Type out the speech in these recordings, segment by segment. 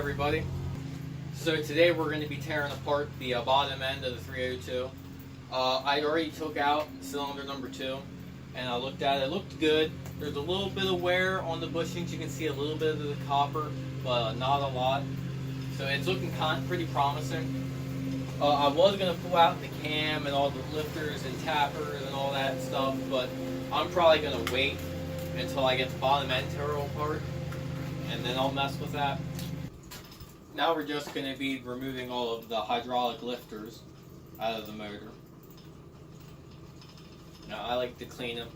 everybody. So today we're going to be tearing apart the bottom end of the 302. I already took out cylinder number 2 and I looked at it. It looked good. There's a little bit of wear on the bushings. You can see a little bit of the copper, but not a lot. So it's looking pretty promising. I was going to pull out the cam and all the lifters and tappers and all that stuff, but I'm probably going to wait until I get the bottom end tear apart, and then I'll mess with that. Now we're just going to be removing all of the hydraulic lifters out of the motor. Now I like to clean them.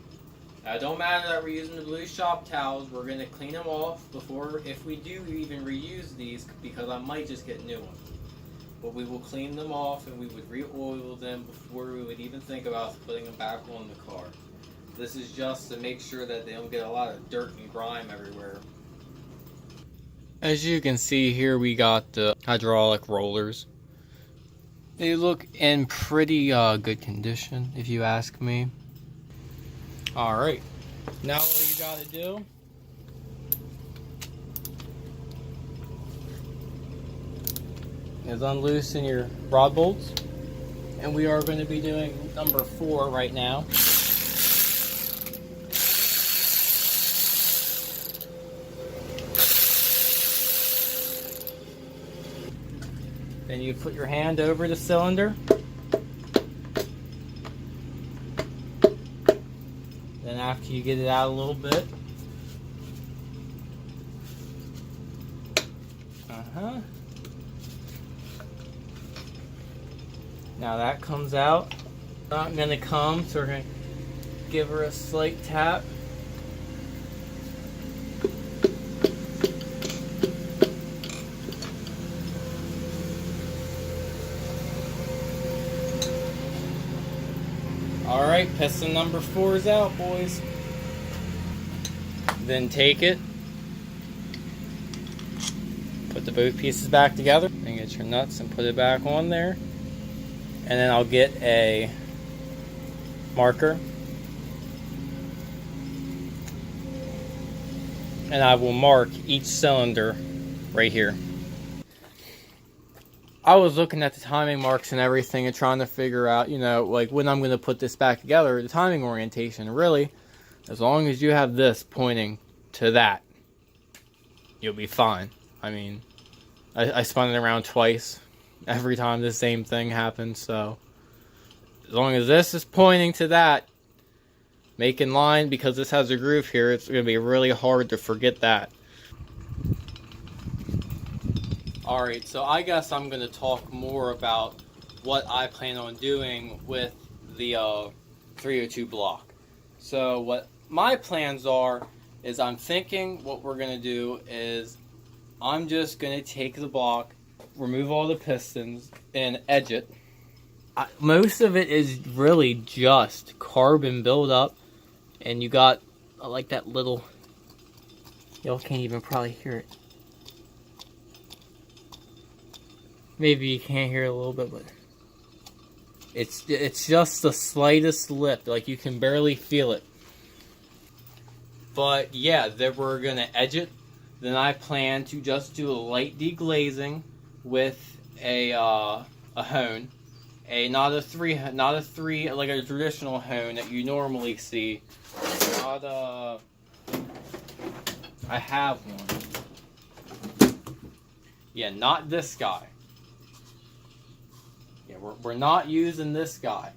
Now it don't matter that we're using the blue shop towels, we're going to clean them off before, if we do even reuse these, because I might just get new ones. But we will clean them off and we would re-oil them before we would even think about putting them back on the car. This is just to make sure that they don't get a lot of dirt and grime everywhere. As you can see here, we got the hydraulic rollers. They look in pretty good condition, if you ask me. Alright, now what you gotta do is unloosen your rod bolts. And we are going to be doing number 4 right now. Then you put your hand over the cylinder. Then after you get it out a little bit. Now that comes out. Not going to come, so we're going to give her a slight tap. Alright, piston number 4 is out, boys. Then take it, put the both pieces back together, and get your nuts and put it back on there. And then I'll get a marker and I will mark each cylinder right here. I was looking at the timing marks and everything and trying to figure out, you know, like when I'm going to put this back together, the timing orientation. Really, as long as you have this pointing to that, you'll be fine. I mean, I spun it around twice. Every time the same thing happens, so as long as this is pointing to that, make in line, because this has a groove here, it's going to be really hard to forget that. Alright, so I guess I'm going to talk more about what I plan on doing with the 302 block. So what my plans are, is I'm thinking what we're going to do is I'm just going to take the block, remove all the pistons, and edge it. Most of it is really just carbon buildup, and you got like that little, y'all can't even probably hear it. Maybe you can't hear it a little bit, but it's just the slightest lip, like you can barely feel it. But yeah, then we're gonna edge it. Then I plan to just do a light deglazing with a hone, not a three like a traditional hone that you normally see. I have one. Yeah, not this guy. Yeah, we're not using this guy.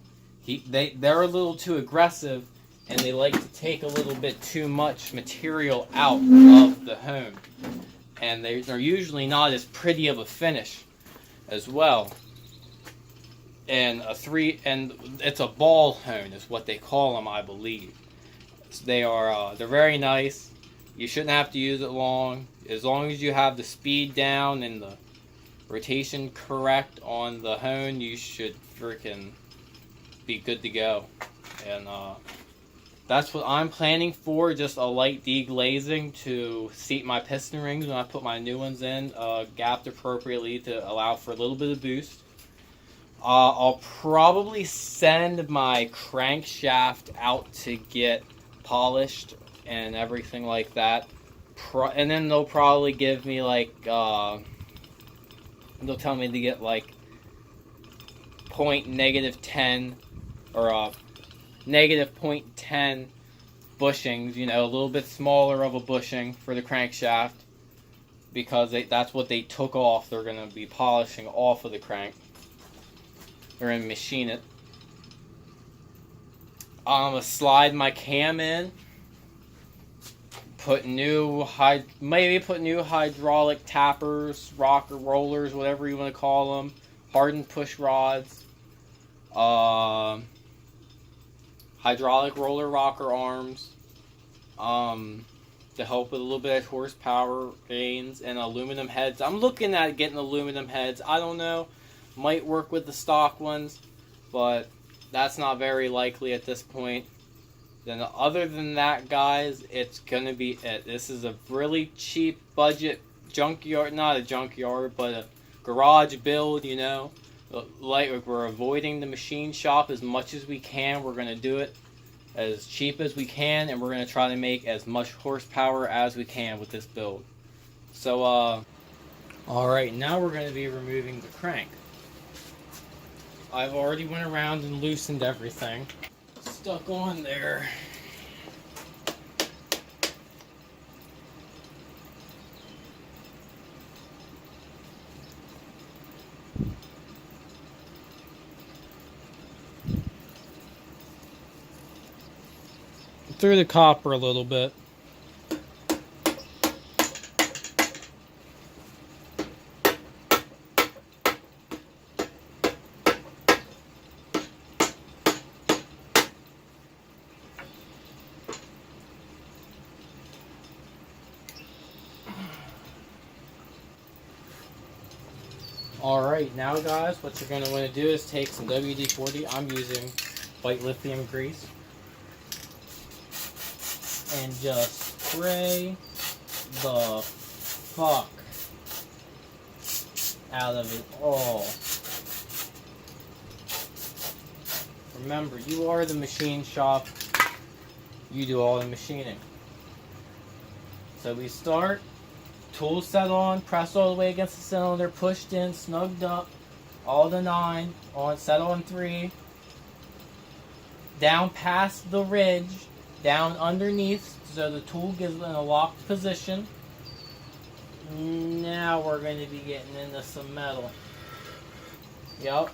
They're a little too aggressive, and they like to take a little bit too much material out of the hone. And they're usually not as pretty of a finish as well. And it's a ball hone is what they call them, I believe. So they're very nice. You shouldn't have to use it long. As long as you have the speed down and the rotation correct on the hone, you should freaking be good to go. And that's what I'm planning for, just a light deglazing to seat my piston rings when I put my new ones in, gapped appropriately to allow for a little bit of boost. I'll probably send my crankshaft out to get polished and everything like that. And then they'll probably give me like they'll tell me to get like -10 or -0.10 bushings, you know, a little bit smaller of a bushing for the crankshaft, because that's what they took off. They're going to be polishing off of the crank. They're going to machine it. I'm going to slide my cam in, maybe put new hydraulic tappers, rocker rollers, whatever you want to call them, hardened push rods, hydraulic roller rocker arms, to help with a little bit of horsepower gains, and aluminum heads. I'm looking at getting aluminum heads. I don't know, might work with the stock ones, but that's not very likely at this point. Then other than that, guys, it's gonna be it. This is a really cheap budget junkyard, not a junkyard, but a garage build, you know. Like, we're avoiding the machine shop as much as we can. We're gonna do it as cheap as we can, and we're going to try to make as much horsepower as we can with this build. So, alright, now we're going to be removing the crank. I've already went around and loosened everything. Stuck on there. Through the copper a little bit. Alright, now guys, what you're going to want to do is take some WD-40. I'm using white lithium grease. And just spray the fuck out of it all. Remember, you are the machine shop. You do all the machining. So we start, tool set on, press all the way against the cylinder, pushed in, snugged up, all the 9, on, set on 3, down past the ridge, down underneath, so the tool gets in a locked position. Now we're going to be getting into some metal. Yep.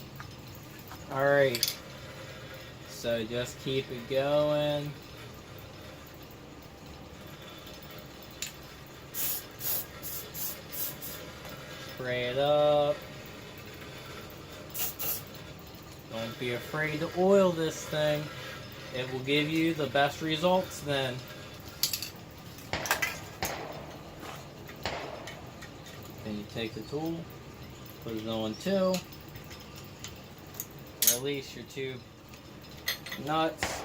Alright. So just keep it going. Spray it up. Don't be afraid to oil this thing. It will give you the best results then. Then you take the tool, put it on 2, release your 2 nuts.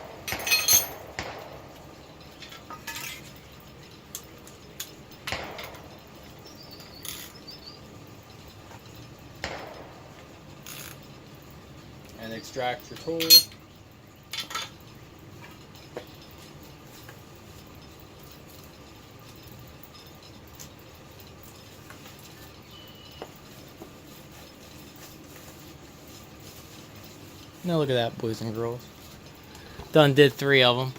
And extract your tool. Now look at that, boys and girls. Done did 3 of them.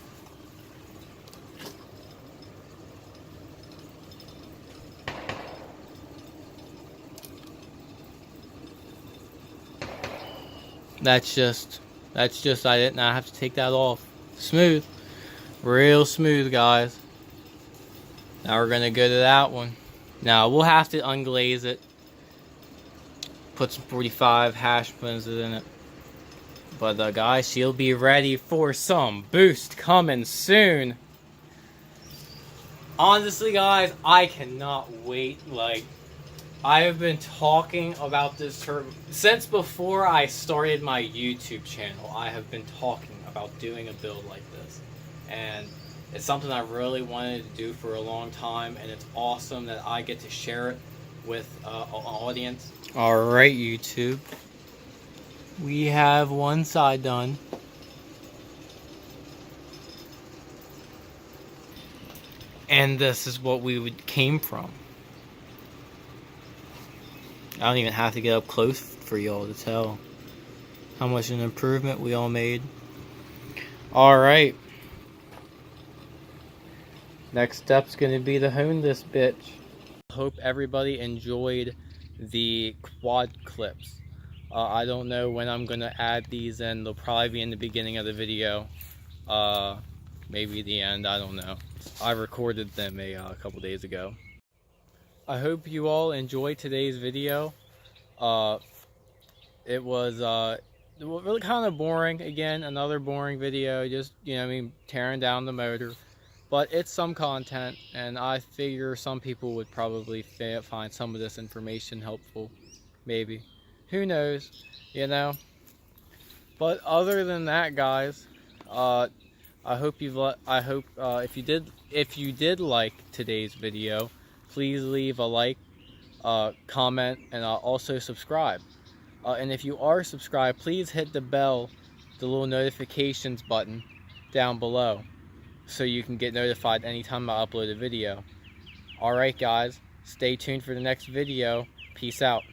That's just, I did not have to take that off. Smooth. Real smooth, guys. Now we're going to go to that one. Now we'll have to unglaze it. Put some 45 hash browns in it. But guys, you'll be ready for some boost coming soon. Honestly, guys, I cannot wait. Like, I have been talking about this turbo since before I started my YouTube channel. I have been talking about doing a build like this, and it's something I really wanted to do for a long time, and it's awesome that I get to share it with an audience. Alright, YouTube. We have one side done. And this is what we came from. I don't even have to get up close for y'all to tell how much an improvement we all made. Alright. Next step's gonna be to hone this bitch. Hope everybody enjoyed the quad clips. I don't know when I'm gonna add these in. They'll probably be in the beginning of the video. Maybe the end, I don't know. I recorded them a couple days ago. I hope you all enjoyed today's video. It was really kind of boring. Again, another boring video, just, you know, I mean, tearing down the motor. But it's some content, and I figure some people would probably find some of this information helpful. Maybe. Who knows, you know? But other than that, guys, I hope if you did like today's video, please leave a like, comment, and also subscribe. And if you are subscribed, please hit the bell, the little notifications button down below, so you can get notified anytime I upload a video. Alright guys, stay tuned for the next video. Peace out.